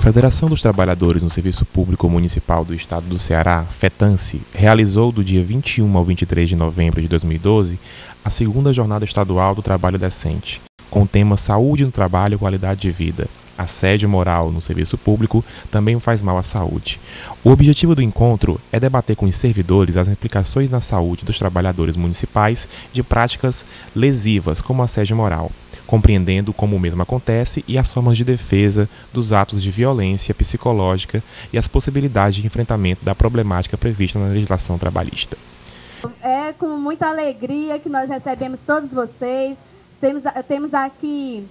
Federação dos Trabalhadores no Serviço Público Municipal do Estado do Ceará, FETANSE, realizou do dia 21 ao 23 de novembro de 2012 a segunda Jornada Estadual do Trabalho Decente, com o tema Saúde no Trabalho e Qualidade de Vida. Assédio moral no serviço público também faz mal à saúde. O objetivo do encontro é debater com os servidores as implicações na saúde dos trabalhadores municipais de práticas lesivas como assédio moral, compreendendo como o mesmo acontece e as formas de defesa dos atos de violência psicológica e as possibilidades de enfrentamento da problemática prevista na legislação trabalhista. É com muita alegria que nós recebemos todos vocês. Temos aqui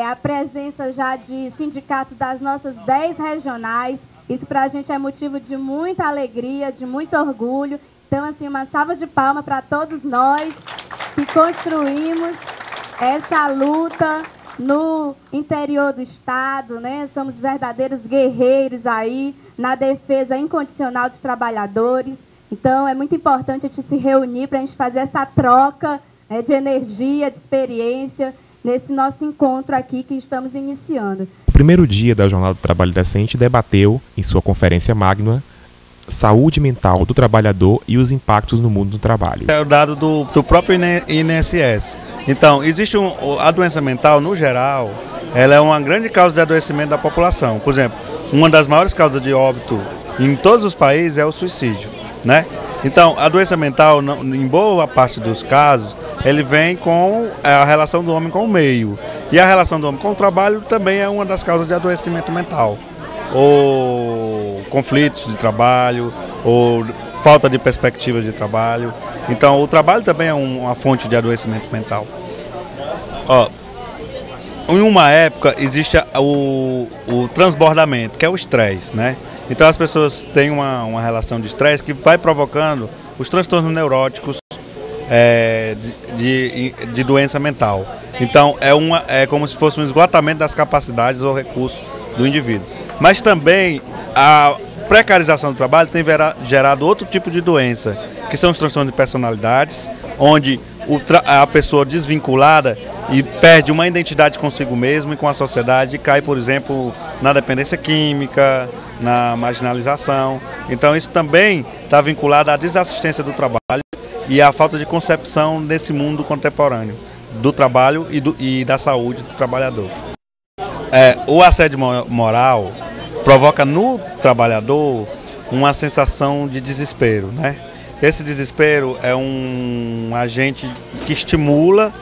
a presença já de sindicatos das nossas 10 regionais. Isso para a gente é motivo de muita alegria, de muito orgulho. Então, assim, uma salva de palmas para todos nós que construímos essa luta no interior do Estado, né? Somos verdadeiros guerreiros aí na defesa incondicional dos trabalhadores. Então, é muito importante a gente se reunir para a gente fazer essa troca de energia, de experiência, nesse nosso encontro aqui que estamos iniciando. O primeiro dia da Jornada do Trabalho Decente debateu, em sua conferência magna, saúde mental do trabalhador e os impactos no mundo do trabalho. É o dado do próprio INSS. Então, existe a doença mental, no geral, ela é uma grande causa de adoecimento da população. Por exemplo, uma das maiores causas de óbito em todos os países é o suicídio, né? Então, a doença mental, em boa parte dos casos, ele vem com a relação do homem com o meio. E a relação do homem com o trabalho também é uma das causas de adoecimento mental. Ou conflitos de trabalho, ou falta de perspectivas de trabalho. Então, o trabalho também é uma fonte de adoecimento mental. Em uma época, existe o transbordamento, que é o estresse, né? Então, as pessoas têm uma relação de estresse que vai provocando os transtornos neuróticos de doença mental. Então, é como se fosse um esgotamento das capacidades ou recursos do indivíduo. Mas também a precarização do trabalho tem gerado outro tipo de doença, que são os transtornos de personalidades, onde a pessoa desvinculada e perde uma identidade consigo mesmo e com a sociedade e cai, por exemplo, na dependência química, na marginalização. Então isso também está vinculado à desassistência do trabalho e à falta de concepção desse mundo contemporâneo, do trabalho e da saúde do trabalhador. O assédio moral provoca no trabalhador uma sensação de desespero, né? Esse desespero é um agente que estimula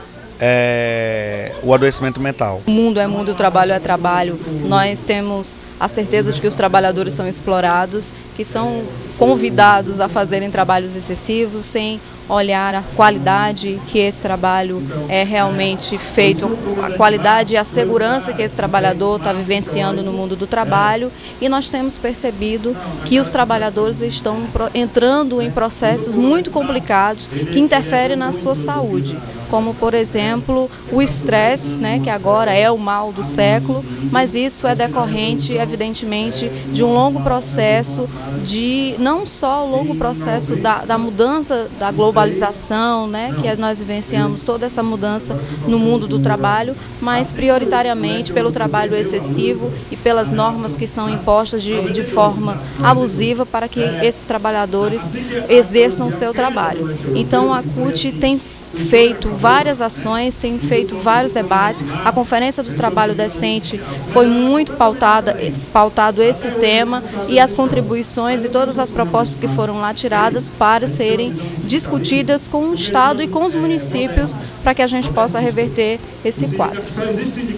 o adoecimento mental. O mundo é mundo, o trabalho é trabalho. Nós temos a certeza de que os trabalhadores são explorados, que são convidados a fazerem trabalhos excessivos sem olhar a qualidade que esse trabalho é realmente feito, a qualidade e a segurança que esse trabalhador está vivenciando no mundo do trabalho. E nós temos percebido que os trabalhadores estão entrando em processos muito complicados que interferem na sua saúde, como, por exemplo, o estresse, né, que agora é o mal do século, mas isso é decorrente, evidentemente, de um longo processo, não só o longo processo da mudança da globalização, né, que nós vivenciamos toda essa mudança no mundo do trabalho, mas prioritariamente pelo trabalho excessivo e pelas normas que são impostas de forma abusiva para que esses trabalhadores exerçam o seu trabalho. Então a CUT tem feito várias ações, tem feito vários debates. A Conferência do Trabalho Decente foi muito pautado esse tema e as contribuições e todas as propostas que foram lá tiradas para serem discutidas com o Estado e com os municípios para que a gente possa reverter esse quadro.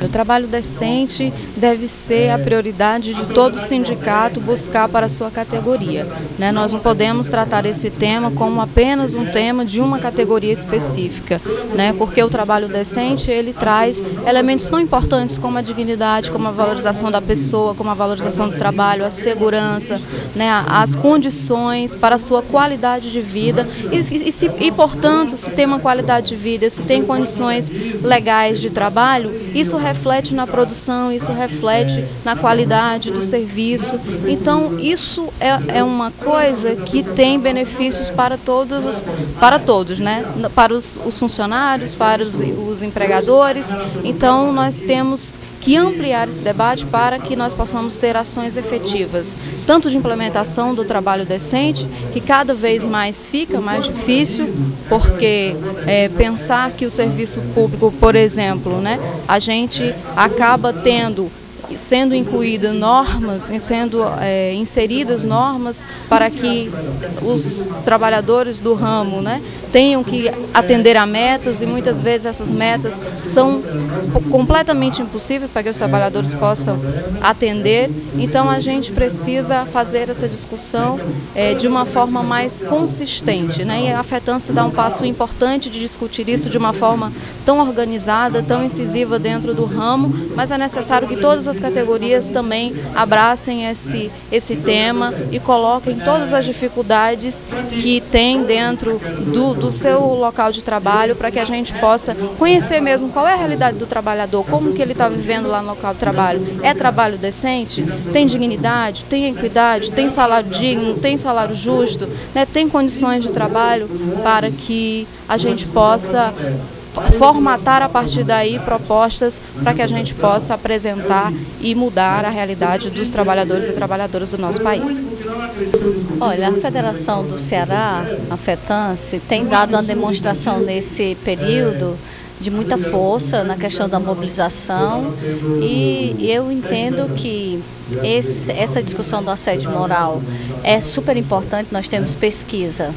O trabalho decente deve ser a prioridade de todo sindicato buscar para a sua categoria, né? Nós não podemos tratar esse tema como apenas um tema de uma categoria específica, né? Porque o trabalho decente, ele traz elementos tão importantes como a dignidade, como a valorização da pessoa, como a valorização do trabalho, a segurança, né? As condições para a sua qualidade de vida e, portanto, se tem uma qualidade de vida, se tem condições legais de trabalho, isso reflete na produção, isso reflete na qualidade do serviço. Então, isso é uma coisa que tem benefícios para todos, né? Para os funcionários, para os empregadores. Então, nós temos que que ampliar esse debate para que nós possamos ter ações efetivas, tanto de implementação do trabalho decente, que cada vez mais fica mais difícil, porque pensar que o serviço público, por exemplo, né, a gente acaba sendo incluídas normas, sendo inseridas normas para que os trabalhadores do ramo, né, tenham que atender a metas, e muitas vezes essas metas são completamente impossíveis para que os trabalhadores possam atender. Então a gente precisa fazer essa discussão de uma forma mais consistente, né? E a FETANSE dá um passo importante de discutir isso de uma forma tão organizada, tão incisiva dentro do ramo, mas é necessário que todas as categorias também abracem esse tema e coloquem todas as dificuldades que tem dentro do seu local de trabalho, para que a gente possa conhecer mesmo qual é a realidade do trabalhador, como que ele está vivendo lá no local de trabalho. É trabalho decente? Tem dignidade? Tem equidade? Tem salário digno? Tem salário justo? Né? Tem condições de trabalho para que a gente possa formatar a partir daí propostas para que a gente possa apresentar e mudar a realidade dos trabalhadores e trabalhadoras do nosso país. Olha, a Federação do Ceará, a FETANSE, tem dado uma demonstração nesse período de muita força na questão da mobilização, e eu entendo que essa discussão do assédio moral é super importante. Nós temos pesquisa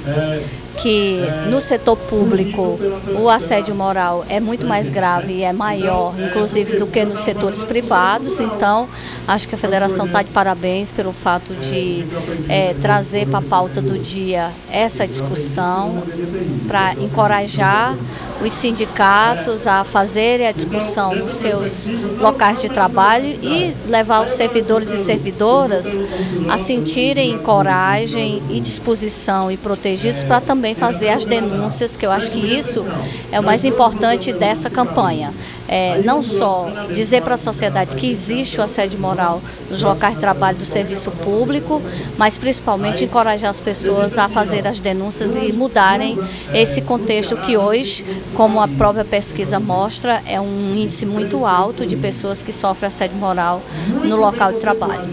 que no setor público o assédio moral é muito mais grave e é maior, inclusive, do que nos setores privados. Então, acho que a Federação está de parabéns pelo fato de trazer para a pauta do dia essa discussão, para encorajar os sindicatos a fazerem a discussão nos seus locais de trabalho e levar os servidores e servidoras a sentirem coragem e disposição e protegidos para também fazer as denúncias, que eu acho que isso é o mais importante dessa campanha. Não só dizer para a sociedade que existe o assédio moral nos locais de trabalho do serviço público, mas principalmente encorajar as pessoas a fazer as denúncias e mudarem esse contexto que hoje, como a própria pesquisa mostra, é um índice muito alto de pessoas que sofrem assédio moral no local de trabalho.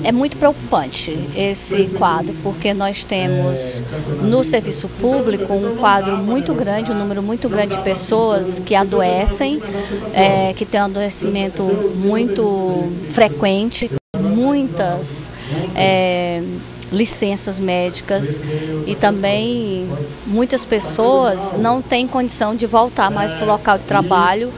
É muito preocupante esse quadro, porque nós temos no serviço público um quadro muito grande, um número muito grande de pessoas que adoecem, que tem um adoecimento muito frequente, muitas licenças médicas, e também muitas pessoas não têm condição de voltar mais para o local de trabalho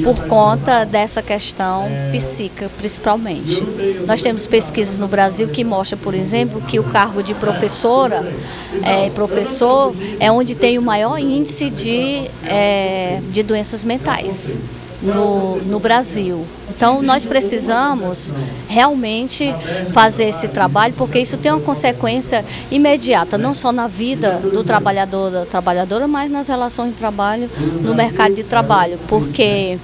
por conta dessa questão psíquica, principalmente. Nós temos pesquisas no Brasil que mostram, por exemplo, que o cargo de professora professor é onde tem o maior índice de doenças mentais no Brasil. Então, nós precisamos realmente fazer esse trabalho, porque isso tem uma consequência imediata, não só na vida do trabalhador, da trabalhadora, mas nas relações de trabalho, no mercado de trabalho, porque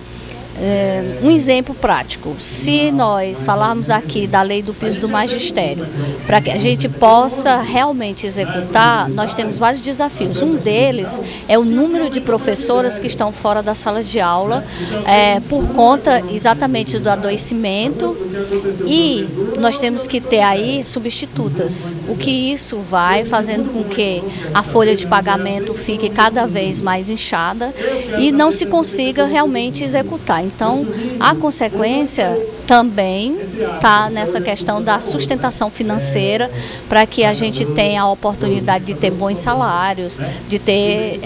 um exemplo prático, se nós falarmos aqui da lei do piso do magistério, para que a gente possa realmente executar, nós temos vários desafios. Um deles é o número de professoras que estão fora da sala de aula, por conta exatamente do adoecimento, e nós temos que ter aí substitutas, o que isso vai fazendo com que a folha de pagamento fique cada vez mais inchada e não se consiga realmente executar. Então, a consequência também está nessa questão da sustentação financeira, para que a gente tenha a oportunidade de ter bons salários, de ter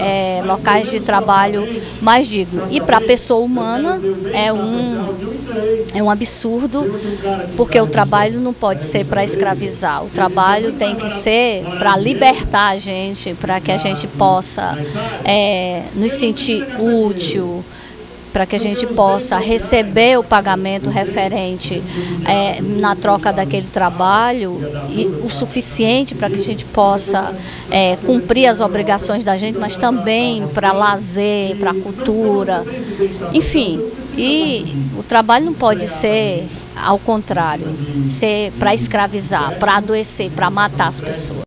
locais de trabalho mais dignos. E para a pessoa humana é um absurdo, porque o trabalho não pode ser para escravizar, o trabalho tem que ser para libertar a gente, para que a gente possa nos sentir útil, para que a gente possa receber o pagamento referente na troca daquele trabalho, e o suficiente para que a gente possa cumprir as obrigações da gente, mas também para lazer, para cultura, enfim. E o trabalho não pode ser ao contrário, ser para escravizar, para adoecer, para matar as pessoas.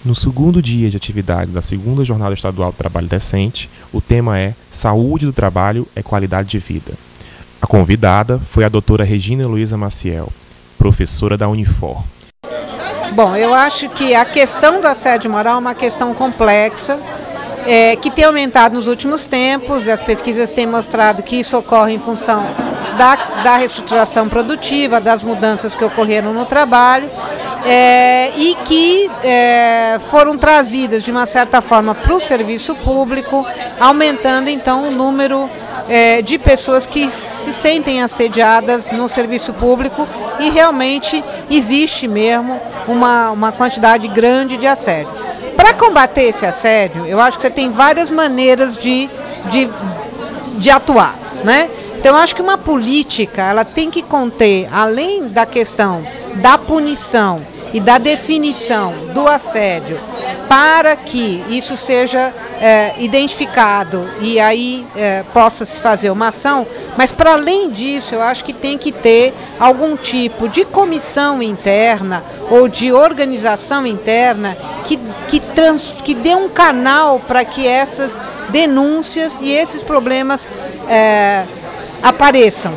No segundo dia de atividade da segunda Jornada Estadual do Trabalho Decente, o tema é Saúde do Trabalho é Qualidade de Vida. A convidada foi a doutora Regina Luiza Maciel, professora da Unifor. Bom, eu acho que a questão do assédio moral é uma questão complexa, que tem aumentado nos últimos tempos. As pesquisas têm mostrado que isso ocorre em função da reestruturação produtiva, das mudanças que ocorreram no trabalho, e que foram trazidas de uma certa forma para o serviço público, aumentando então o número de pessoas que se sentem assediadas no serviço público, e realmente existe mesmo uma quantidade grande de assédio. Para combater esse assédio, eu acho que você tem várias maneiras de atuar, né? Então, eu acho que uma política, ela tem que conter, além da questão da punição e da definição do assédio, para que isso seja identificado e aí possa se fazer uma ação, mas para além disso, eu acho que tem que ter algum tipo de comissão interna ou de organização interna que dê um canal para que essas denúncias e esses problemas apareçam,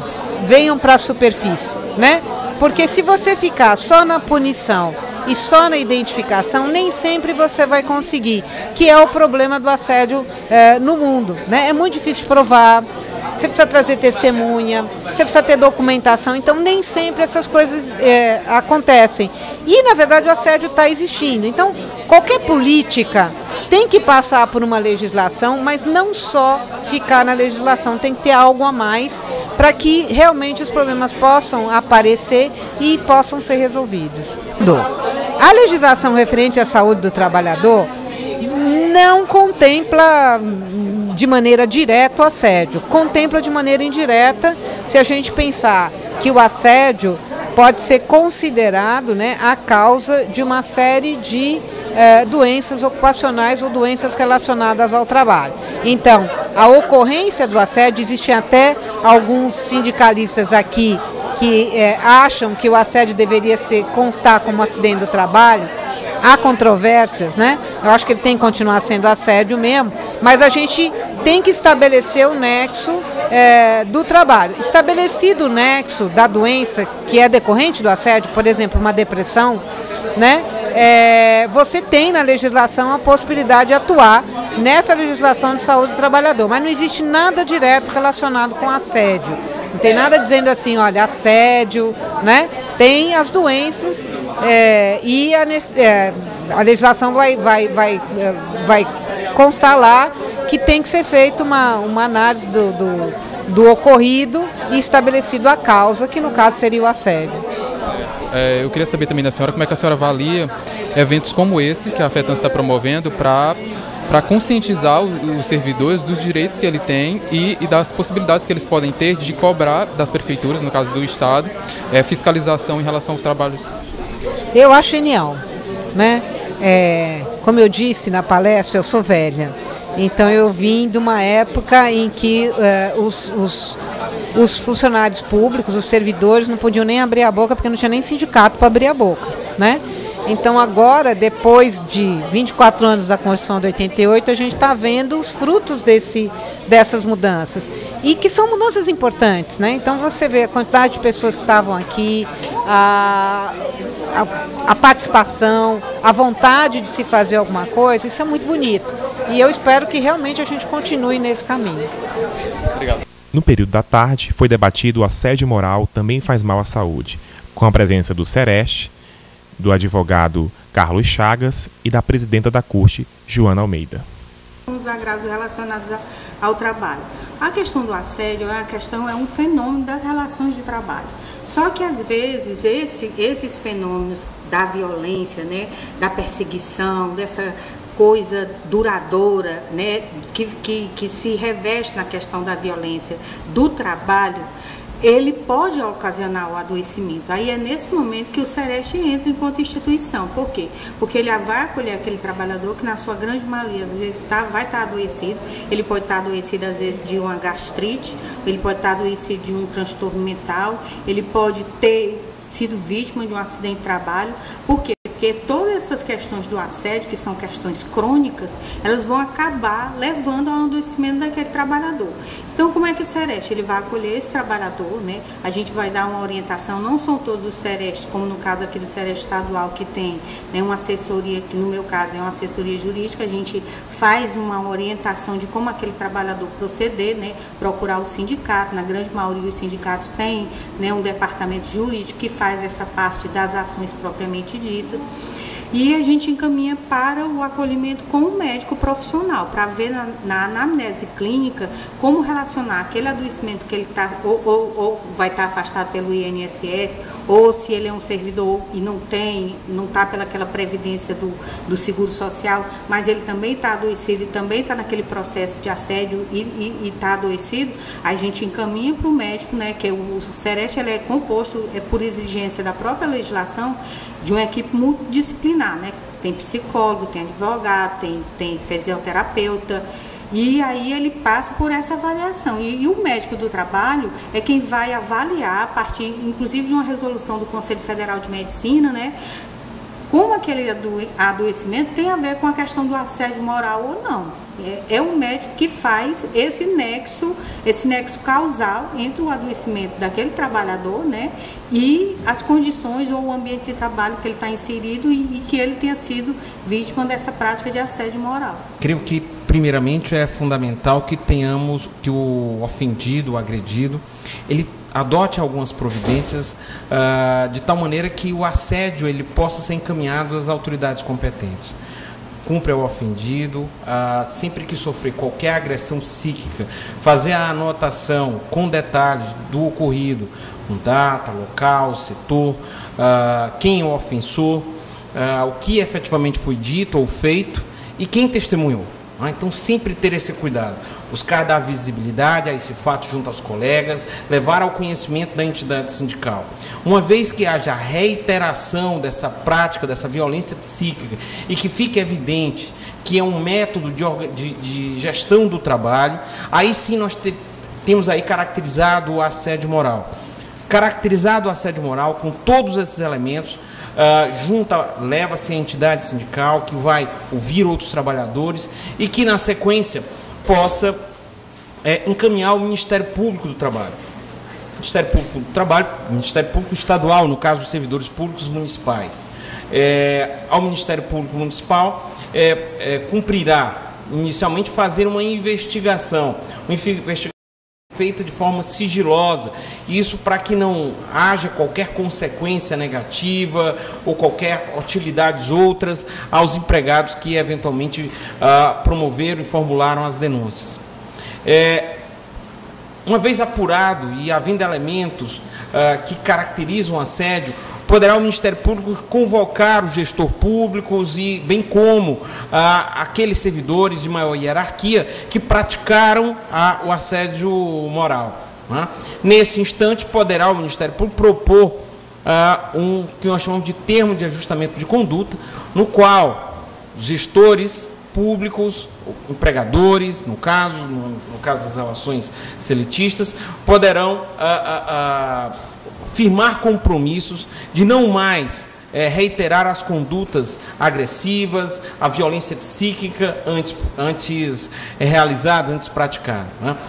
venham para a superfície, né? Porque se você ficar só na punição e só na identificação, nem sempre você vai conseguir, que é o problema do assédio no mundo, né? É muito difícil de provar, você precisa trazer testemunha, você precisa ter documentação, então nem sempre essas coisas acontecem. E, na verdade, o assédio está existindo. Então, qualquer política tem que passar por uma legislação, mas não só ficar na legislação, tem que ter algo a mais para que realmente os problemas possam aparecer e possam ser resolvidos. A legislação referente à saúde do trabalhador não contempla de maneira direta o assédio, contempla de maneira indireta, se a gente pensar que o assédio pode ser considerado, né, a causa de uma série de doenças ocupacionais ou doenças relacionadas ao trabalho. Então, a ocorrência do assédio, existem até alguns sindicalistas aqui que acham que o assédio deveria constar como acidente do trabalho. Há controvérsias, né? Eu acho que ele tem que continuar sendo assédio mesmo, mas a gente tem que estabelecer o nexo do trabalho. Estabelecido o nexo da doença que é decorrente do assédio, por exemplo, uma depressão, né? Você tem na legislação a possibilidade de atuar nessa legislação de saúde do trabalhador, mas não existe nada direto relacionado com assédio. Não tem nada dizendo assim, olha, assédio, né? Tem as doenças e a legislação vai constar lá que tem que ser feita uma análise do ocorrido e estabelecido a causa, que no caso seria o assédio. Eu queria saber também da senhora como é que a senhora avalia eventos como esse que a FETANSE está promovendo para conscientizar os servidores dos direitos que ele tem e das possibilidades que eles podem ter de cobrar das prefeituras, no caso do Estado, fiscalização em relação aos trabalhos. Eu acho genial, né? Como eu disse na palestra, eu sou velha, então eu vim de uma época em que os funcionários públicos, os servidores, não podiam nem abrir a boca porque não tinha nem sindicato para abrir a boca, né? Então agora, depois de 24 anos da Constituição de 88, a gente está vendo os frutos dessas mudanças. E que são mudanças importantes, né? Então você vê a quantidade de pessoas que estavam aqui, a participação, a vontade de se fazer alguma coisa, isso é muito bonito. E eu espero que realmente a gente continue nesse caminho. Obrigado. No período da tarde, foi debatido o assédio moral também faz mal à saúde, com a presença do Sereste, do advogado Carlos Chagas e da presidenta da CURT, Joana Almeida. Os agravos relacionados ao trabalho. A questão do assédio é um fenômeno das relações de trabalho. Só que, às vezes, esses fenômenos da violência, né, da perseguição, dessa coisa duradoura, né, que se reveste na questão da violência do trabalho, ele pode ocasionar o adoecimento. Aí é nesse momento que o Sereste entra enquanto instituição. Por quê? Porque ele vai acolher aquele trabalhador que, na sua grande maioria, às vezes vai estar adoecido. Ele pode estar adoecido, às vezes, de uma gastrite, ele pode estar adoecido de um transtorno mental, ele pode ter sido vítima de um acidente de trabalho. Por quê? porque todas essas questões do assédio, que são questões crônicas, elas vão acabar levando ao adoecimento daquele trabalhador. Então, como é que o Sereste ele vai acolher esse trabalhador, né? A gente vai dar uma orientação, não são todos os Serestes, como no caso aqui do Sereste estadual, que tem, né, uma assessoria, que no meu caso é uma assessoria jurídica, a gente faz uma orientação de como aquele trabalhador proceder, né? Procurar o sindicato, na grande maioria dos sindicatos tem, né, um departamento jurídico que faz essa parte das ações propriamente ditas. E a gente encaminha para o acolhimento com o médico profissional, para ver na anamnese clínica como relacionar aquele adoecimento que ele está, ou vai estar afastado pelo INSS, ou se ele é um servidor e não está pelaquela previdência do Seguro Social, mas ele também está adoecido e também está naquele processo de assédio e está adoecido, a gente encaminha para o médico, né, que o Sereste ele é composto, por exigência da própria legislação, de uma equipe multidisciplinar, né? Tem psicólogo, tem advogado, tem fisioterapeuta, e aí ele passa por essa avaliação. E o médico do trabalho é quem vai avaliar, a partir, inclusive, de uma resolução do Conselho Federal de Medicina, né? Como aquele adoecimento tem a ver com a questão do assédio moral ou não. É o médico que faz esse nexo causal entre o adoecimento daquele trabalhador, né, e as condições ou o ambiente de trabalho que ele está inserido e que ele tenha sido vítima dessa prática de assédio moral. Creio que, primeiramente, é fundamental que tenhamos, que o ofendido, o agredido, ele adote algumas providências de tal maneira que o assédio ele possa ser encaminhado às autoridades competentes. Cumpre ao ofendido, sempre que sofrer qualquer agressão psíquica, fazer a anotação com detalhes do ocorrido, com data, local, setor, quem é o ofensor, o que efetivamente foi dito ou feito e quem testemunhou. Então, sempre ter esse cuidado, buscar dar visibilidade a esse fato junto aos colegas, levar ao conhecimento da entidade sindical. Uma vez que haja reiteração dessa prática, dessa violência psíquica, e que fique evidente que é um método de gestão do trabalho, aí sim nós temos aí caracterizado o assédio moral. Caracterizado o assédio moral com todos esses elementos, leva-se a entidade sindical que vai ouvir outros trabalhadores e que na sequência possa encaminhar ao Ministério Público do Trabalho. Ministério Público do Trabalho, Ministério Público Estadual, no caso dos servidores públicos municipais. Ao Ministério Público Municipal cumprirá inicialmente fazer uma investigação feita de forma sigilosa, isso para que não haja qualquer consequência negativa ou qualquer utilidades outras aos empregados que eventualmente promoveram e formularam as denúncias. Uma vez apurado e havendo elementos que caracterizam o assédio, poderá o Ministério Público convocar os gestores públicos e bem como aqueles servidores de maior hierarquia que praticaram o assédio moral. Nesse instante, poderá o Ministério Público propor que nós chamamos de termo de ajustamento de conduta, no qual gestores públicos, empregadores, no caso das relações seletistas, poderão firmar compromissos de não mais reiterar as condutas agressivas, a violência psíquica antes realizada, antes praticada.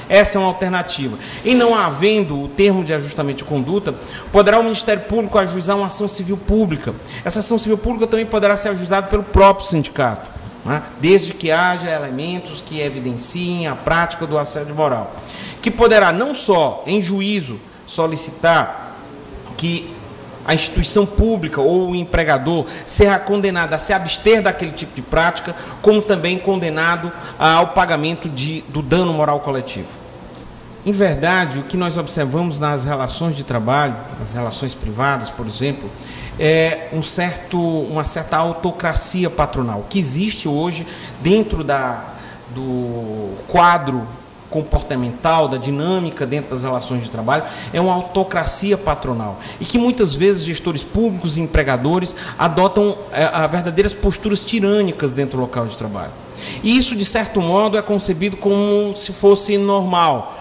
Essa é uma alternativa. E não havendo o termo de ajustamento de conduta, poderá o Ministério Público ajuizar uma ação civil pública. Essa ação civil pública também poderá ser ajuizada pelo próprio sindicato, desde que haja elementos que evidenciem a prática do assédio moral, que poderá não só em juízo solicitar que a instituição pública ou o empregador será condenado a se abster daquele tipo de prática, como também condenado ao pagamento do dano moral coletivo. Em verdade, o que nós observamos nas relações de trabalho, nas relações privadas, por exemplo, é uma certa autocracia patronal, que existe hoje dentro do quadro comportamental, da dinâmica dentro das relações de trabalho, é uma autocracia patronal. E que muitas vezes gestores públicos e empregadores adotam verdadeiras posturas tirânicas dentro do local de trabalho. E isso, de certo modo, é concebido como se fosse normal.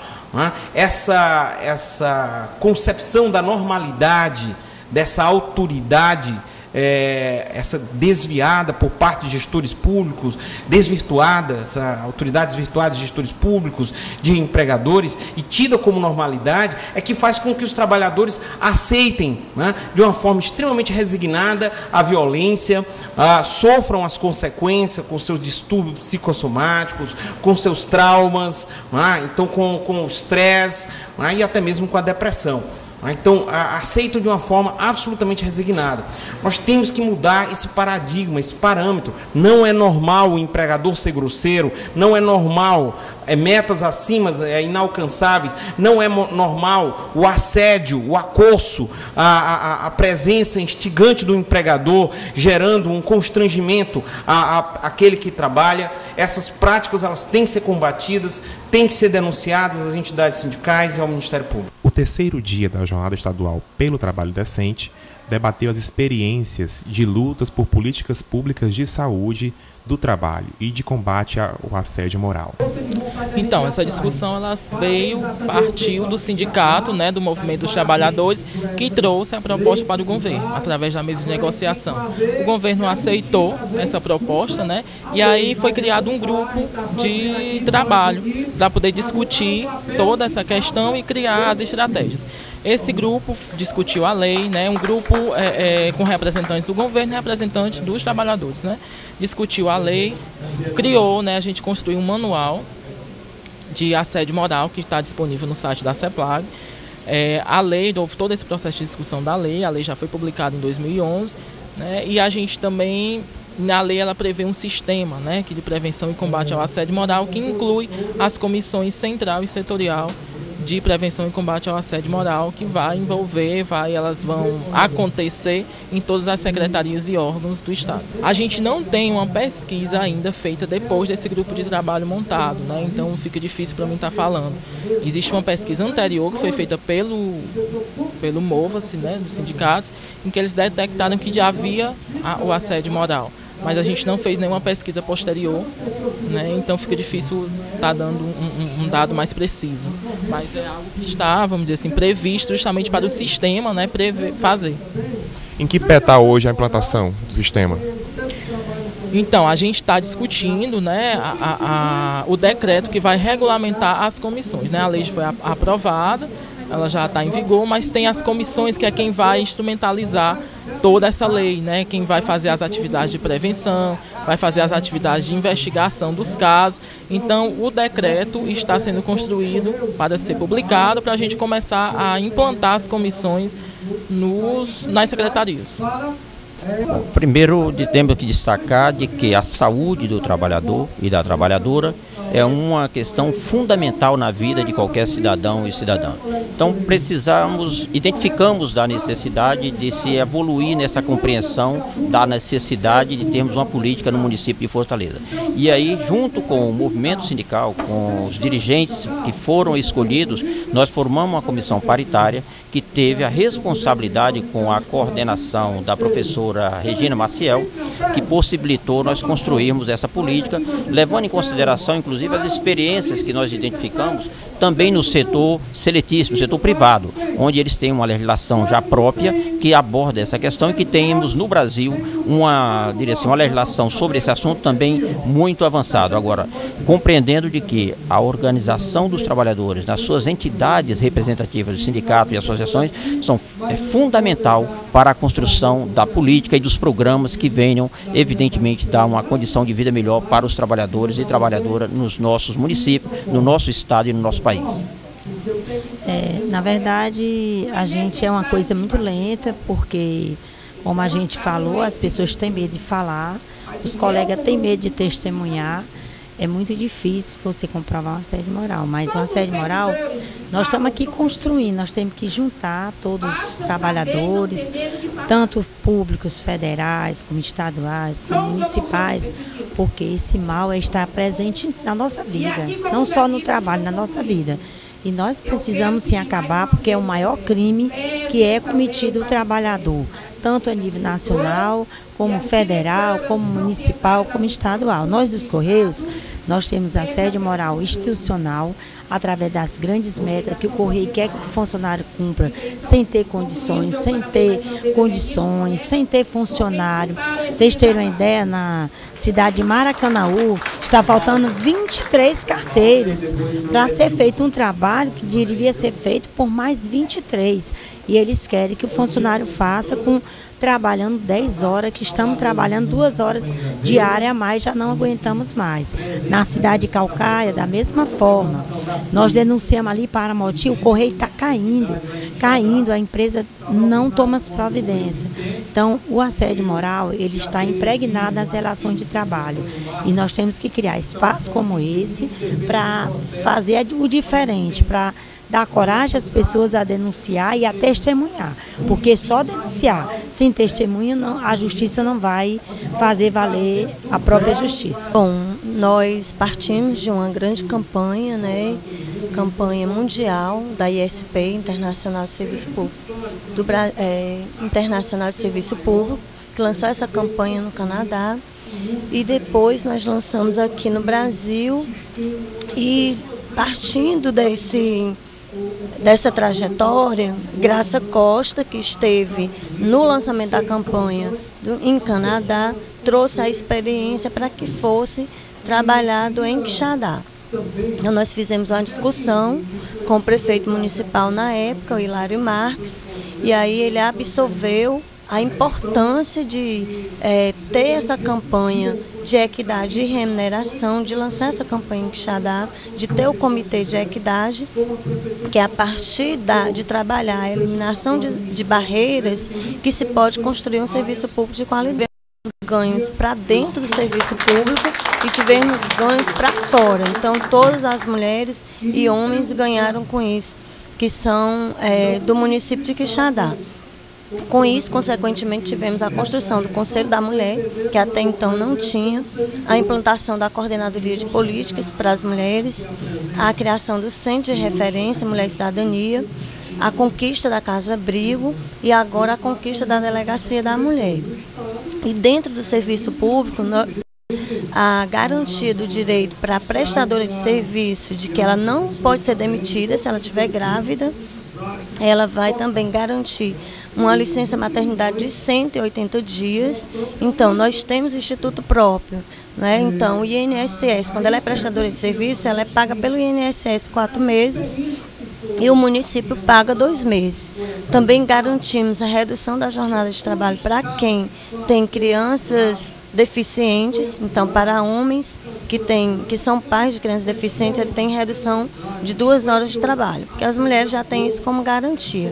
Essa concepção da normalidade, dessa autoridade essa desviada por parte de gestores públicos, desvirtuadas, autoridades virtuadas de gestores públicos, de empregadores, e tida como normalidade, é que faz com que os trabalhadores aceitem, né, de uma forma extremamente resignada a violência, sofram as consequências com seus distúrbios psicossomáticos, com seus traumas, então com o estresse, e até mesmo com a depressão. Então, aceitam de uma forma absolutamente resignada. Nós temos que mudar esse paradigma, esse parâmetro. Não é normal o empregador ser grosseiro, não é normal metas acima, inalcançáveis, não é normal o assédio, o acosso, a presença instigante do empregador, gerando um constrangimento àquele que trabalha. Essas práticas, elas têm que ser combatidas, têm que ser denunciadas às entidades sindicais e ao Ministério Público. O terceiro dia da Jornada Estadual pelo Trabalho Decente debateu as experiências de lutas por políticas públicas de saúde do trabalho e de combate ao assédio moral. Então, essa discussão ela partiu do sindicato, né, do Movimento dos Trabalhadores, que trouxe a proposta para o governo, através da mesa de negociação. O governo aceitou essa proposta, né, e aí foi criado um grupo de trabalho para poder discutir toda essa questão e criar as estratégias. Esse grupo discutiu a lei, né, um grupo com representantes do governo e representantes dos trabalhadores, né, discutiu a lei, criou, né, a gente construiu um manual de assédio moral que está disponível no site da CEPLAG. A lei, houve todo esse processo de discussão da lei, a lei já foi publicada em 2011, né, e a gente também, na lei ela prevê um sistema, né, de prevenção e combate ao assédio moral, que inclui as comissões central e setorial de prevenção e combate ao assédio moral, que vai envolver, elas vão acontecer em todas as secretarias e órgãos do Estado. A gente não tem uma pesquisa ainda feita depois desse grupo de trabalho montado, né? Então fica difícil para mim estar falando. Existe uma pesquisa anterior que foi feita pelo MOVA-se, né, dos sindicatos, em que eles detectaram que já havia o assédio moral. Mas a gente não fez nenhuma pesquisa posterior, né? Então fica difícil estar dando um dado mais preciso. Mas é algo que está, vamos dizer assim, previsto justamente para o sistema, né, fazer. Em que pé está hoje a implantação do sistema? Então, a gente está discutindo, né, o decreto que vai regulamentar as comissões, né? A lei foi aprovada, ela já está em vigor, mas tem as comissões, que é quem vai instrumentalizar toda essa lei, né? Quem vai fazer as atividades de prevenção, vai fazer as atividades de investigação dos casos. Então, o decreto está sendo construído para ser publicado, para a gente começar a implantar as comissões nas secretarias. Bom, primeiro, temos que destacar de que a saúde do trabalhador e da trabalhadora é uma questão fundamental na vida de qualquer cidadão e cidadã. Então, identificamos da necessidade de se evoluir nessa compreensão da necessidade de termos uma política no município de Fortaleza. E aí, junto com o movimento sindical, com os dirigentes que foram escolhidos, nós formamos uma comissão paritária que teve a responsabilidade, com a coordenação da professora Regina Maciel, que possibilitou nós construirmos essa política, levando em consideração, inclusive, as experiências que nós identificamos também no setor seletício, no setor privado, onde eles têm uma legislação já própria que aborda essa questão, e que temos no Brasil uma legislação sobre esse assunto também muito avançado. Agora, compreendendo de que a organização dos trabalhadores nas suas entidades representativas, do sindicato e associações, é fundamental para a construção da política e dos programas que venham, evidentemente, dar uma condição de vida melhor para os trabalhadores e trabalhadoras nos nossos municípios, no nosso estado e no nosso país. Na verdade, a gente é uma coisa muito lenta, porque, como a gente falou, as pessoas têm medo de falar, os colegas têm medo de testemunhar. É muito difícil você comprovar um assédio moral, mas o assédio moral, nós estamos aqui construindo, nós temos que juntar todos os trabalhadores, tanto públicos federais, como estaduais, como municipais, porque esse mal está presente na nossa vida, não só no trabalho, na nossa vida. E nós precisamos sim acabar, porque é o maior crime que é cometido o trabalhador, tanto a nível nacional, como federal, como municipal, como estadual. Nós dos Correios Nós temos assédio moral institucional, através das grandes metas que o Correio quer que o funcionário cumpra, sem ter condições, sem ter funcionário. Vocês terem uma ideia, na cidade de Maracanaú, está faltando 23 carteiros para ser feito um trabalho que deveria ser feito por mais 23. E eles querem que o funcionário faça trabalhando 10 horas, que estamos trabalhando 2 horas diárias a mais, já não aguentamos mais. Na cidade de Caucaia, da mesma forma, nós denunciamos ali para Moti, o Correio está caindo, a empresa não toma as providências. Então, o assédio moral, ele está impregnado nas relações de trabalho. E nós temos que criar espaços como esse para fazer o diferente, para dar coragem às pessoas a denunciar e a testemunhar, porque só denunciar sem testemunho a justiça não vai fazer valer a própria justiça. Bom, nós partimos de uma grande campanha, campanha mundial da ISP, Internacional de Serviço Público, Internacional de Serviço Público, que lançou essa campanha no Canadá, e depois nós lançamos aqui no Brasil, e partindo dessa trajetória, Graça Costa, que esteve no lançamento da campanha em Canadá, trouxe a experiência para que fosse trabalhado em Quixadá. Então, nós fizemos uma discussão com o prefeito municipal na época, o Hilário Marques, e aí ele absorveu a importância de ter essa campanha de equidade e remuneração, de lançar essa campanha em Quixadá, de ter o comitê de equidade, que é a partir de trabalhar a eliminação de barreiras que se pode construir um serviço público de qualidade. Ganhos para dentro do serviço público e tivemos ganhos para fora. Então, todas as mulheres e homens ganharam com isso, que são do município de Quixadá. Com isso, consequentemente, tivemos a construção do Conselho da Mulher, que até então não tinha, a implantação da Coordenadoria de Políticas para as Mulheres, a criação do Centro de Referência Mulher e Cidadania, a conquista da Casa Abrigo e agora a conquista da Delegacia da Mulher. E dentro do serviço público, a garantia do direito para a prestadora de serviço de que ela não pode ser demitida se ela estiver grávida, ela vai também garantir uma licença maternidade de 180 dias. Então, nós temos instituto próprio, Então, o INSS, quando ela é prestadora de serviço, ela é paga pelo INSS 4 meses e o município paga 2 meses. Também garantimos a redução da jornada de trabalho para quem tem crianças deficientes. Então, para homens que são pais de crianças deficientes, ele tem redução de 2 horas de trabalho, porque as mulheres já têm isso como garantia.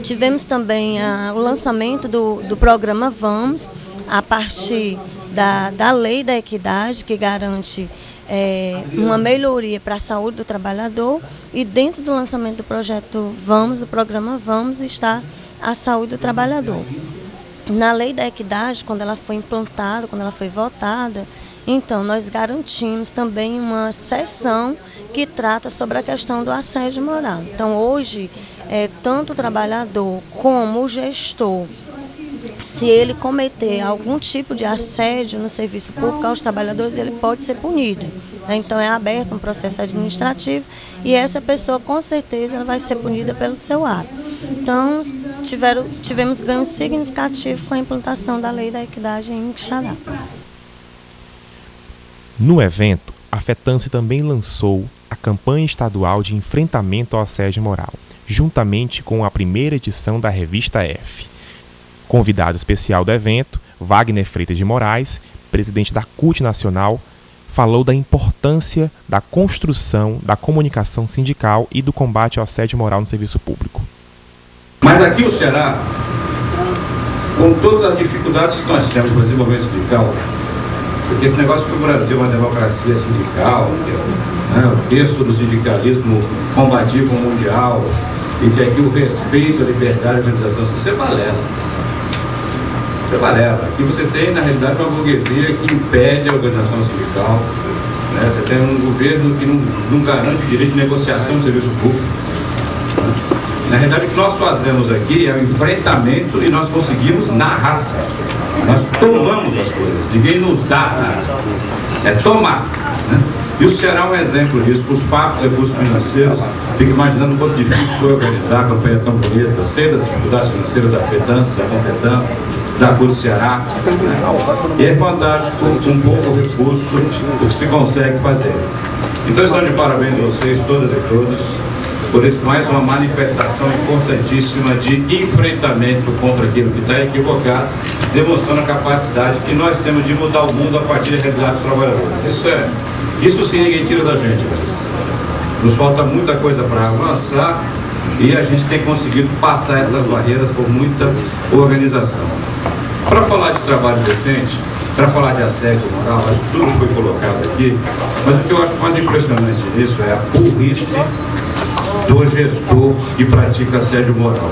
Tivemos também o lançamento do programa Vamos, a partir da Lei da Equidade, que garante uma melhoria para a saúde do trabalhador, e dentro do lançamento do projeto Vamos, o programa Vamos, está a saúde do trabalhador. Na Lei da Equidade, quando ela foi implantada, quando ela foi votada, então nós garantimos também uma seção que trata sobre a questão do assédio moral. Então hoje, tanto o trabalhador como o gestor, se ele cometer algum tipo de assédio no serviço público aos trabalhadores, ele pode ser punido. Então é aberto um processo administrativo e essa pessoa, com certeza, ela vai ser punida pelo seu ato. Então, tivemos ganhos significativos com a implantação da Lei da Equidade em Quixadá. No evento, a FETANSE também lançou a campanha estadual de enfrentamento ao assédio moral, juntamente com a primeira edição da revista F. Convidado especial do evento, Wagner Freitas de Moraes, presidente da CUT Nacional, falou da importância da construção da comunicação sindical e do combate ao assédio moral no serviço público. Mas aqui o Ceará, com todas as dificuldades que nós temos para desenvolver sindical, porque esse negócio que o Brasil é uma democracia sindical, o texto do sindicalismo combativo mundial, e que aqui o respeito à liberdade de organização, isso é balela. Isso é balela. Aqui você tem, na realidade, uma burguesia que impede a organização sindical. Você tem um governo que não garante o direito de negociação do serviço público. Na realidade, o que nós fazemos aqui é um enfrentamento e nós conseguimos na raça. Nós tomamos as coisas, ninguém nos dá nada. É tomar. E o Ceará é um exemplo disso. Os papos recursos financeiros, fico imaginando o quanto difícil foi organizar a campanha tão bonita, sei das dificuldades financeiras da FETANS, da Confetan, da Cor do Ceará. E é fantástico, com pouco recurso, o que se consegue fazer. Então estão de parabéns vocês, todas e todos, por isso mais uma manifestação importantíssima de enfrentamento contra aquilo que está equivocado, demonstrando a capacidade que nós temos de mudar o mundo a partir da realidade dos trabalhadores. Isso sim ninguém tira da gente, mas nos falta muita coisa para avançar e a gente tem conseguido passar essas barreiras com muita organização. Para falar de trabalho decente, para falar de assédio moral, acho que tudo foi colocado aqui, mas o que eu acho mais impressionante nisso é a burrice do gestor que pratica assédio moral.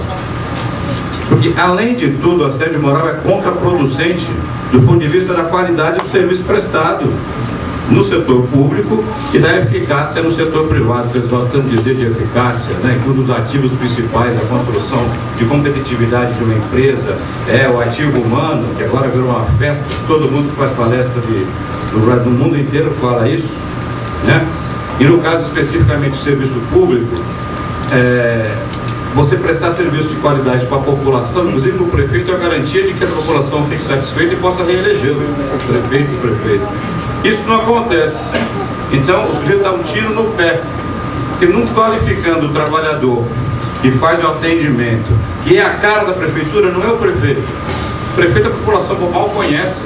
Porque, além de tudo, o assédio moral é contraproducente do ponto de vista da qualidade do serviço prestado no setor público e da eficácia no setor privado, que eles gostam de dizer de eficácia, né? Que um dos ativos principais da construção de competitividade de uma empresa é o ativo humano, que agora virou uma festa, todo mundo que faz palestra do mundo inteiro fala isso, né? E no caso especificamente do serviço público, você prestar serviço de qualidade para a população, inclusive para o prefeito, é a garantia de que essa população fique satisfeita e possa reeleger o prefeito e o prefeito. Isso não acontece. Então o sujeito dá um tiro no pé, porque não qualificando o trabalhador que faz o atendimento, que é a cara da prefeitura, não é o prefeito. O prefeito a população mal conhece.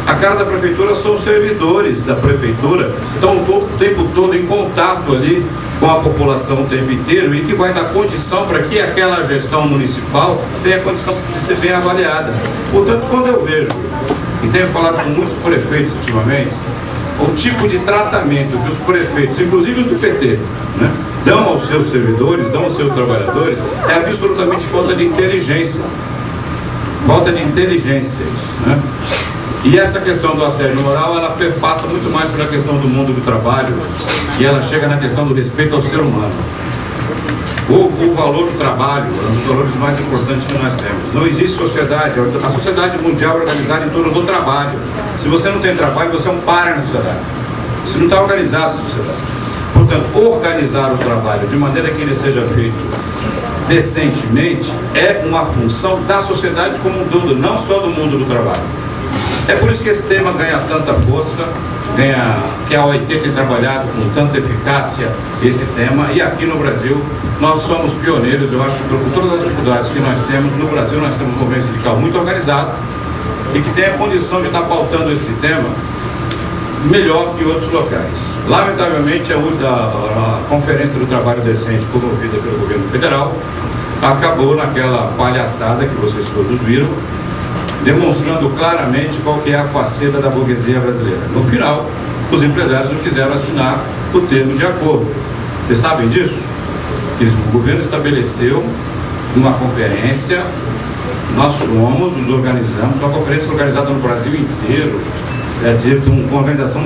A cara da prefeitura são os servidores da prefeitura, estão o tempo todo em contato ali com a população o tempo inteiro e que vai dar condição para que aquela gestão municipal tenha condição de ser bem avaliada. Portanto, quando eu vejo, e tenho falado com muitos prefeitos ultimamente, o tipo de tratamento que os prefeitos, inclusive os do PT, né, dão aos seus servidores, dão aos seus trabalhadores, é absolutamente falta de inteligência. Falta de inteligência isso, né? E essa questão do assédio moral, ela passa muito mais pela questão do mundo do trabalho e ela chega na questão do respeito ao ser humano. O valor do trabalho é um dos valores mais importantes que nós temos. Não existe sociedade, a sociedade mundial é organizada em torno do trabalho. Se você não tem trabalho, você é um pária na sociedade. Você não está organizado na sociedade. Portanto, organizar o trabalho de maneira que ele seja feito decentemente é uma função da sociedade como um todo, não só do mundo do trabalho. É por isso que esse tema ganha tanta força, que a OIT tem trabalhado com tanta eficácia esse tema, e aqui no Brasil nós somos pioneiros. Eu acho que com todas as dificuldades que nós temos, no Brasil nós temos um movimento sindical muito organizado e que tem a condição de estar pautando esse tema melhor que outros locais. Lamentavelmente, a Conferência do Trabalho Decente, promovida pelo governo federal, acabou naquela palhaçada que vocês todos viram, demonstrando claramente qual que é a faceta da burguesia brasileira. No final, os empresários não quiseram assinar o termo de acordo. Vocês sabem disso? O governo estabeleceu uma conferência, nós nos organizamos, uma conferência organizada no Brasil inteiro, uma organização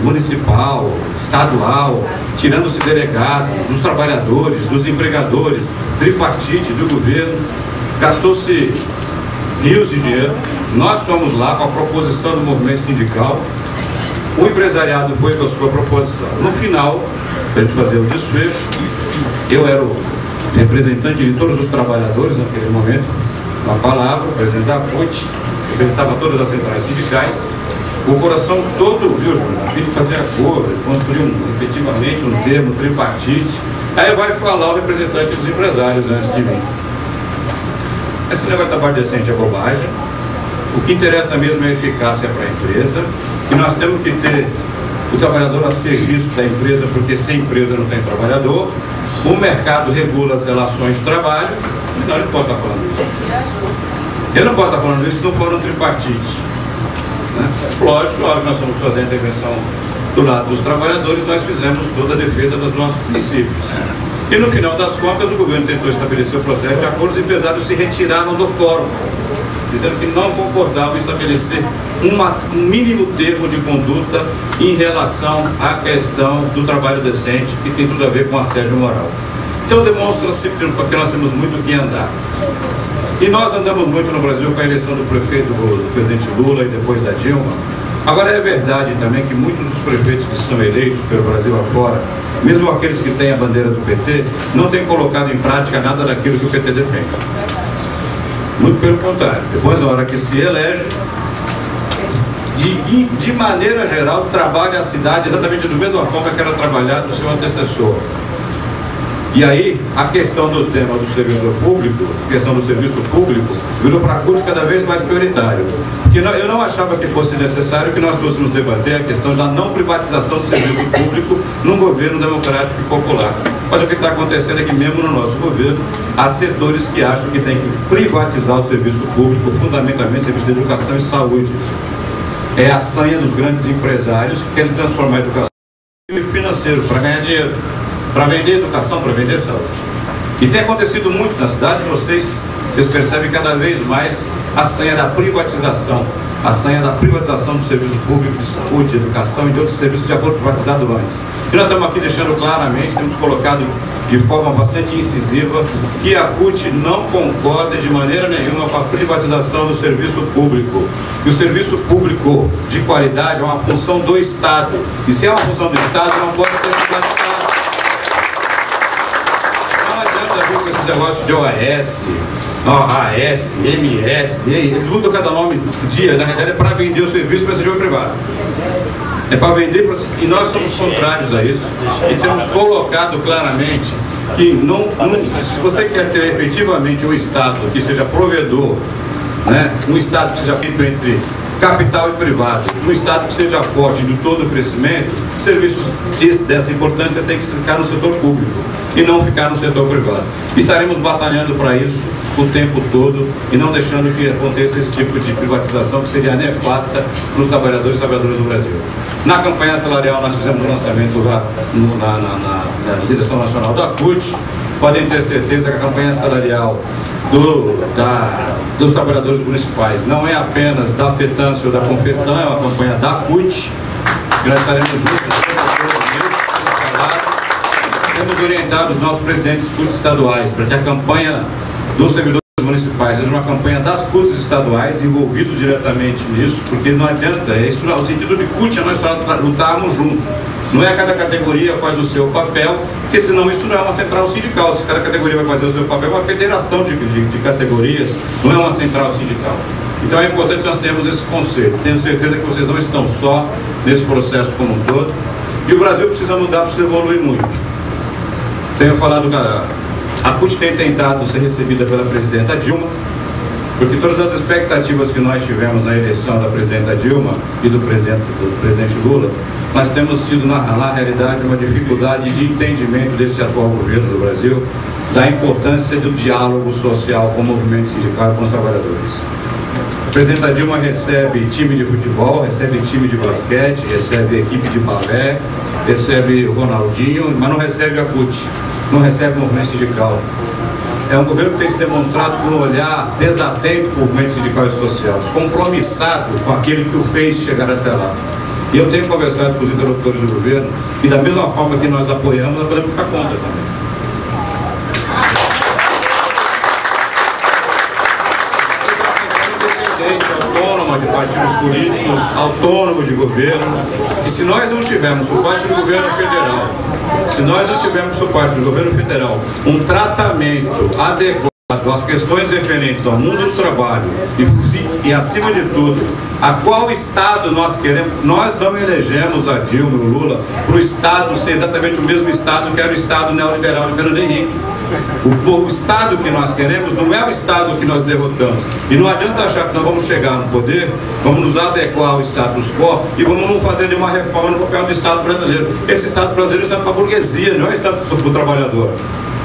municipal, estadual, tirando-se delegados, dos trabalhadores, dos empregadores, tripartite, do governo, gastou-se rios de dinheiro. Nós fomos lá com a proposição do movimento sindical, o empresariado foi com a sua proposição. No final, para a gente fazer o desfecho, eu era o representante de todos os trabalhadores naquele momento, com a palavra, o presidente da CUT, representava todas as centrais sindicais, o coração todo, viu, Júnior? A gente fazer acordo, construir efetivamente um termo tripartite. Aí vai falar o representante dos empresários antes de mim. Esse negócio de trabalho decente é bobagem. O que interessa mesmo é a eficácia para a empresa. E nós temos que ter o trabalhador a serviço da empresa, porque sem empresa não tem trabalhador. O mercado regula as relações de trabalho. Não, ele não pode estar falando isso. Ele não pode estar falando isso se não for no tripartite. Né? Lógico, na hora que nós fomos fazer a intervenção do lado dos trabalhadores, nós fizemos toda a defesa dos nossos princípios. E no final das contas, o governo tentou estabelecer o processo de acordo, os empresários se retiraram do fórum, dizendo que não concordavam em estabelecer um mínimo termo de conduta em relação à questão do trabalho decente, que tem tudo a ver com assédio moral. Então demonstra-se que nós temos muito que andar. E nós andamos muito no Brasil com a eleição do prefeito, do presidente Lula e depois da Dilma, Agora, é verdade também que muitos dos prefeitos que são eleitos pelo Brasil afora, mesmo aqueles que têm a bandeira do PT, não têm colocado em prática nada daquilo que o PT defende. Muito pelo contrário. Depois, na hora que se elege, de maneira geral, trabalha a cidade exatamente da mesma forma que era trabalhado o seu antecessor. E aí, a questão do tema do servidor público, a questão do serviço público, virou para a CUT cada vez mais prioritário. Porque eu não achava que fosse necessário que nós fôssemos debater a questão da não privatização do serviço público num governo democrático e popular. Mas o que está acontecendo é que mesmo no nosso governo, há setores que acham que tem que privatizar o serviço público, fundamentalmente o serviço de educação e saúde. É a sanha dos grandes empresários que querem transformar a educação em financeiro para ganhar dinheiro, para vender educação, para vender saúde. E tem acontecido muito na cidade, vocês percebem cada vez mais a sanha da privatização, a sanha da privatização do serviço público de saúde, de educação e de outros serviços que já foram privatizados antes. E nós estamos aqui deixando claramente, temos colocado de forma bastante incisiva que a CUT não concorda de maneira nenhuma com a privatização do serviço público. E o serviço público de qualidade é uma função do Estado. E se é uma função do Estado, não pode ser privatizado. Esse negócio de OAS, AS, MS, eles mudam cada nome do dia, na realidade é para vender o serviço para setor privado. É para vender, e nós somos contrários a isso, e temos colocado claramente que se você quer ter efetivamente um Estado que seja provedor, né, um Estado que seja feito entre capital e privado, um Estado que seja forte de todo o crescimento, serviços dessa importância tem que ficar no setor público e não ficar no setor privado. Estaremos batalhando para isso o tempo todo e não deixando que aconteça esse tipo de privatização que seria nefasta para os trabalhadores e trabalhadoras do Brasil. Na campanha salarial nós fizemos um lançamento lá na direção nacional da CUT. Podem ter certeza que a campanha salarial dos trabalhadores municipais não é apenas da FETANSE ou da Confetan, é uma campanha da CUT, que nós estaremos juntos nesse salário. Temos orientado os nossos presidentes CUT estaduais para que a campanha dos servidores municipais seja uma campanha das CUTs estaduais envolvidos diretamente nisso, porque não adianta, isso, o sentido de CUT é nós só lutarmos juntos. Não é cada categoria faz o seu papel, porque senão isso não é uma central sindical. Se cada categoria vai fazer o seu papel, é uma federação de categorias, não é uma central sindical. Então é importante que nós tenhamos esse conceito. Tenho certeza que vocês não estão só nesse processo como um todo. E o Brasil precisa mudar, precisa evoluir muito. Tenho falado que a CUT tem tentado ser recebida pela presidenta Dilma, porque todas as expectativas que nós tivemos na eleição da presidenta Dilma e do presidente Lula, nós temos tido na realidade uma dificuldade de entendimento desse atual governo do Brasil, da importância do diálogo social com o movimento sindical e com os trabalhadores. A presidenta Dilma recebe time de futebol, recebe time de basquete, recebe equipe de balé, recebe o Ronaldinho, mas não recebe a CUT, não recebe o movimento sindical. É um governo que tem se demonstrado com um olhar desatento para o movimento sindical e social, descompromissado com aquele que o fez chegar até lá. E eu tenho conversado com os interlocutores do governo e da mesma forma que nós apoiamos, nós podemos ficar contra também. Autônoma de partidos políticos, autônomo de governo, e se nós não tivermos por parte do governo federal, um tratamento adequado às questões referentes ao mundo do trabalho e acima de tudo, a qual Estado nós queremos, nós não elegemos a Dilma e o Lula para o Estado ser exatamente o mesmo Estado que era o Estado neoliberal de Fernando Henrique. O Estado que nós queremos não é o Estado que nós derrotamos. E não adianta achar que nós vamos chegar no poder, vamos nos adequar ao status quo e vamos não fazer nenhuma reforma no papel do Estado brasileiro. Esse Estado brasileiro serve para a burguesia, não é o Estado para o trabalhador.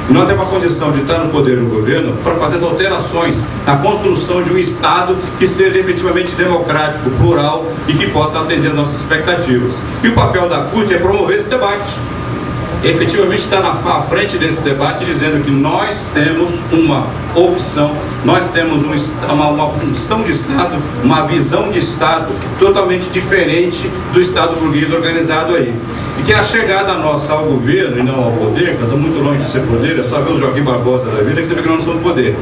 E nós temos a condição de estar no poder do governo para fazer as alterações na construção de um Estado que seja efetivamente democrático, plural e que possa atender as nossas expectativas. E o papel da CUT é promover esse debate. Efetivamente está à frente desse debate dizendo que nós temos uma opção, nós temos uma função de Estado, uma visão de Estado totalmente diferente do Estado burguês organizado aí. E que a chegada nossa ao governo e não ao poder, que nós estamos muito longe de ser poder, é só ver o Joaquim Barbosa da vida que você vê que nós não somos poder.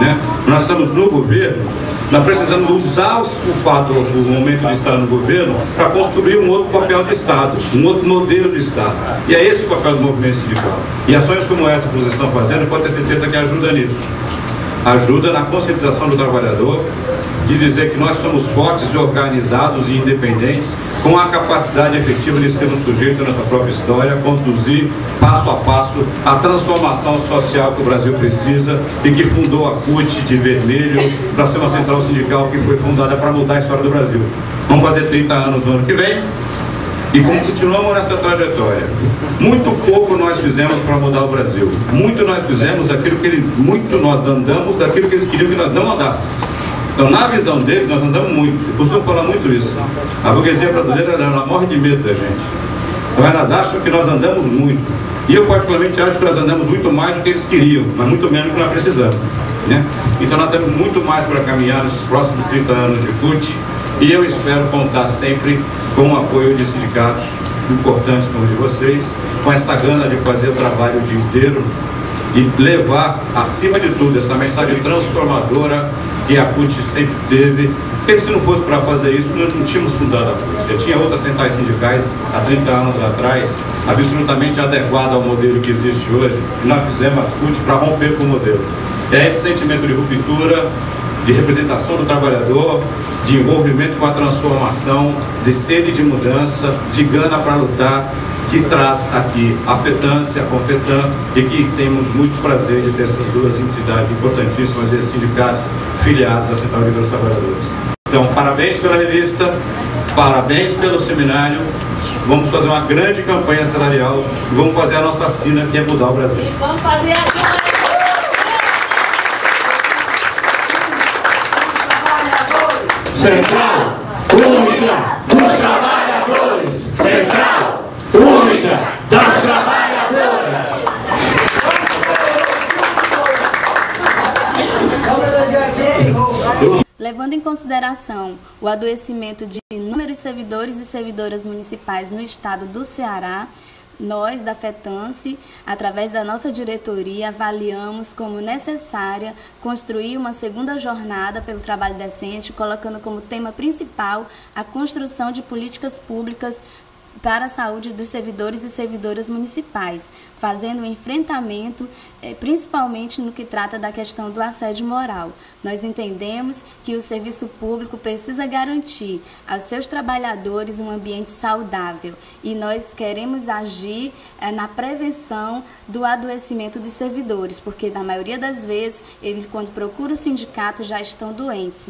né? Nós estamos no governo, nós precisamos usar o momento de estar no governo para construir um outro papel de Estado, um outro modelo de Estado. E é esse o papel do movimento sindical. E ações como essa que vocês estão fazendo, pode ter certeza que ajuda nisso. Ajuda na conscientização do trabalhador, de dizer que nós somos fortes, organizados e independentes, com a capacidade efetiva de sermos sujeitos à nossa própria história, conduzir passo a passo a transformação social que o Brasil precisa e que fundou a CUT de vermelho para ser uma central sindical que foi fundada para mudar a história do Brasil. Vamos fazer 30 anos no ano que vem e continuamos nessa trajetória. Muito pouco nós fizemos para mudar o Brasil. Muito nós fizemos daquilo que muito nós andamos daquilo que eles queriam que nós não andássemos. Então, na visão deles, nós andamos muito. Eu costumo falar muito isso. A burguesia brasileira, ela morre de medo da gente. Então, elas acham que nós andamos muito. E eu, particularmente, acho que nós andamos muito mais do que eles queriam, mas muito menos do que nós precisamos, né? Então, nós temos muito mais para caminhar nesses próximos 30 anos de CUT. E eu espero contar sempre com o apoio de sindicatos importantes como os de vocês, com essa gana de fazer o trabalho o dia inteiro e levar, acima de tudo, essa mensagem transformadora que a CUT sempre teve. Porque se não fosse para fazer isso, nós não tínhamos fundado a CUT. Já tinha outras centrais sindicais há 30 anos atrás, absolutamente adequada ao modelo que existe hoje, e nós fizemos a CUT para romper com o modelo. É esse sentimento de ruptura, de representação do trabalhador, de envolvimento com a transformação, de sede de mudança, de gana para lutar, que traz aqui a FETANSE, a CONFETAN, e que temos muito prazer de ter essas duas entidades importantíssimas, esses sindicatos filiados à Central Unida dos Trabalhadores. Então, parabéns pela revista, parabéns pelo seminário, vamos fazer uma grande campanha salarial e vamos fazer a nossa sina, que é mudar o Brasil. E vamos fazer a Central Única dos Trabalhadores! Central Única das Trabalhadoras! Levando em consideração o adoecimento de inúmeros servidores e servidoras municipais no estado do Ceará, nós, da FETANSE, através da nossa diretoria, avaliamos como necessária construir uma segunda jornada pelo trabalho decente, colocando como tema principal a construção de políticas públicas para a saúde dos servidores e servidoras municipais, fazendo um enfrentamento, principalmente no que trata da questão do assédio moral. Nós entendemos que o serviço público precisa garantir aos seus trabalhadores um ambiente saudável e nós queremos agir na prevenção do adoecimento dos servidores, porque na maioria das vezes eles, quando procuram o sindicato, já estão doentes.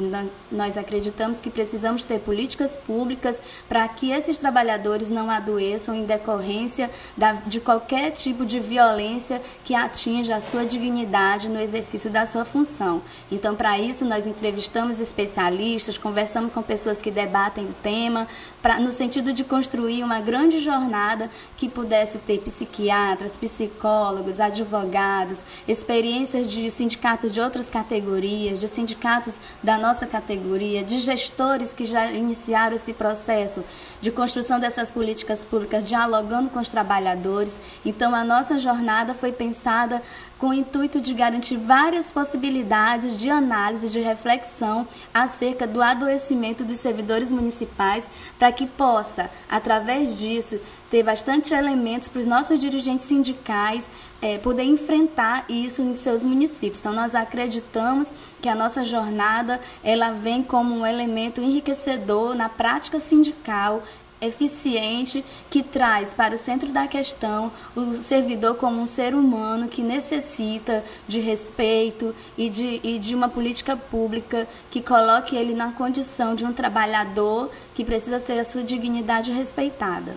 Nós acreditamos que precisamos ter políticas públicas para que esses trabalhadores não adoeçam em decorrência de qualquer tipo de violência que atinja a sua dignidade no exercício da sua função. Então, para isso, nós entrevistamos especialistas, conversamos com pessoas que debatem o tema, no sentido de construir uma grande jornada que pudesse ter psiquiatras, psicólogos, advogados, experiências de sindicatos de outras categorias, de sindicatos da nossa categoria, de gestores que já iniciaram esse processo de construção dessas políticas públicas, dialogando com os trabalhadores. Então, a nossa jornada foi pensada com o intuito de garantir várias possibilidades de análise, de reflexão acerca do adoecimento dos servidores municipais, para que possa, através disso, ter bastante elementos para os nossos dirigentes sindicais poder enfrentar isso em seus municípios. Então, nós acreditamos que a nossa jornada ela vem como um elemento enriquecedor na prática sindical, eficiente, que traz para o centro da questão o servidor como um ser humano que necessita de respeito e de uma política pública que coloque ele na condição de um trabalhador que precisa ter a sua dignidade respeitada.